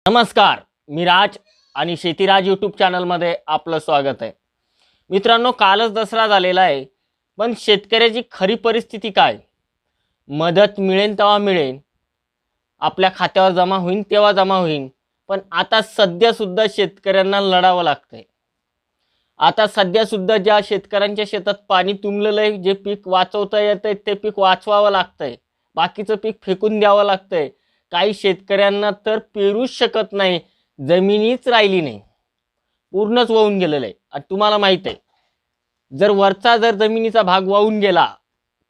नमस्कार, मी राज आणि शेतीराज यूट्यूब चॅनलमध्ये आपलं स्वागत आहे. मित्रांनो, कालच दसरा झालेला आहे, पण शेतकऱ्याची खरी परिस्थिती काय? मदत मिळेल तेव्हा मिळेल, आपल्या खात्यावर जमा होईल तेव्हा जमा होईल, पण आता सध्यासुद्धा शेतकऱ्यांना लढावं लागतंय. आता सध्यासुद्धा ज्या शेतकऱ्यांच्या शेतात पाणी तुंबलेलं आहे, जे पीक वाचवता येतंय ते पीक वाचवावं लागतंय, बाकीचं पीक फेकून द्यावं लागतंय. काही शेतकऱ्यांना तर पेरूच शकत नाही, जमिनीच राहिली नाही, पूर्णच वाहून गेलेलं आहे. आणि तुम्हाला माहित आहे, जर जमिनीचा भाग वाहून गेला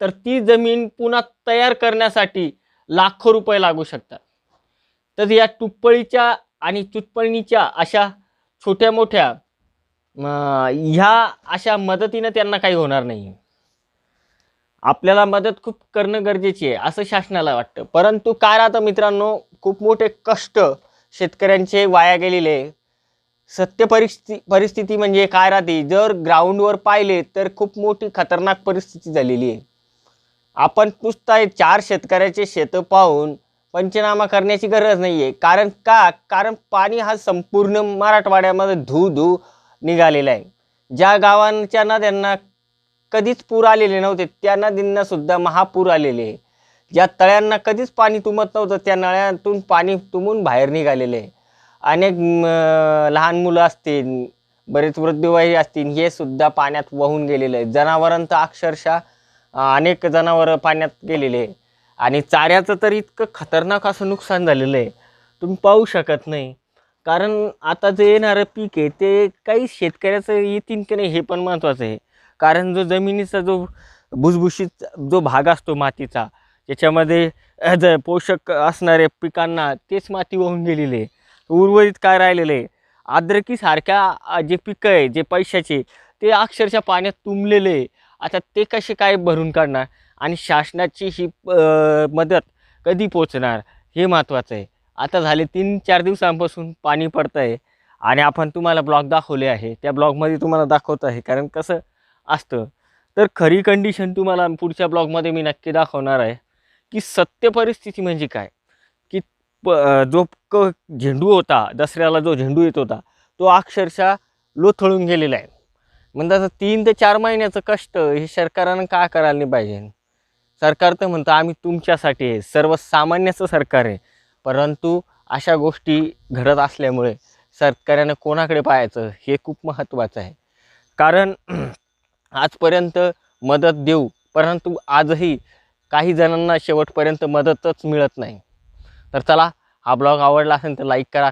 तर ती जमीन पुन्हा तयार करण्यासाठी लाखो रुपये लागू शकतात. तर या टुप्पळीच्या आणि चुटपळणीच्या अशा छोट्या मोठ्या ह्या अशा मदतीनं त्यांना काही होणार नाही. आपल्याला मदत खूप करणं गरजेची आहे असं शासनाला वाटतं, परंतु काय राहतं मित्रांनो, खूप मोठे कष्ट शेतकऱ्यांचे वाया गेलेले. सत्य परिस्थिती म्हणजे काय राहते, जर ग्राउंडवर पाहिले तर खूप मोठी खतरनाक परिस्थिती झालेली आहे. आपण नुसता 4 शेतकऱ्याचे शेत पाहून पंचनामा करण्याची गरज नाही आहे. कारण पाणी हा संपूर्ण मराठवाड्यामध्ये धू निघालेला आहे. ज्या गावांच्या नद्यांना कधीच पूर आलेले नव्हते त्या नदींना सुद्धा महापूर आलेले. ज्या तळ्यांना कधीच पाणी तुंबत नव्हतं त्या नळ्यातून पाणी तुंबून बाहेर निघालेले. अनेक लहान मुलं असतील, बरेच वृद्धवयी असतील, हे सुद्धा पाण्यात वाहून गेलेले आहेत. जनावरांचं अक्षरशः अनेक जनावरं पाण्यात गेलेले आणि चाऱ्याचं तर इतकं खतरनाक असं नुकसान झालेलं आहे, तुम्ही पाहू शकत नाही. कारण आता जे येणारं पीक आहे ते काही शेतकऱ्याचं येतील की नाही हे पण महत्त्वाचं आहे. कारण जो जमिनीचा जो भुसभुशीत जो भाग असतो मातीचा, त्याच्यामध्ये पोषक असणाऱ्या पिकांना तेच माती वाहून गेलेली आहे. उर्वरित काय राहिलेलं आहे, अद्रकीसारख्या जे पिकं आहे जे पैशाचे, ते अक्षरशः पाण्यात तुंबलेले. आता ते कसे काय भरून काढणार आणि शासनाची ही मदत कधी पोचणार हे महत्त्वाचं आहे. आता झाले 3-4 दिवसांपासून पाणी पडतं आहे आणि आपण तुम्हाला ब्लॉग दाखवले आहे, त्या ब्लॉगमध्ये तुम्हाला दाखवत आहे. कारण कसं असतं, तर खरी कंडिशन तुम्हाला पुढच्या ब्लॉगमध्ये मी नक्की दाखवणार आहे की सत्य परिस्थिती म्हणजे काय. की जो झेंडू होता, दसऱ्याला जो झेंडू येत होता तो अक्षरशः लोथळून गेलेला आहे. म्हणजे 3 ते 4 महिन्याचं कष्ट हे सरकारनं का करायला नाही पाहिजे. सरकार तर म्हणतं आम्ही तुमच्यासाठी आहे, सर्वसामान्याचं सरकार आहे, परंतु अशा गोष्टी घडत असल्यामुळे शेतकऱ्यानं कोणाकडे पाहायचं हे खूप महत्त्वाचं आहे. कारण आजपर्यंत मदत देऊ, परंतु आजही काही जणांना शेवटपर्यंत मदतच मिळत नाही. तर चला, हा ब्लॉग आवडला असेल तर लाईक करा,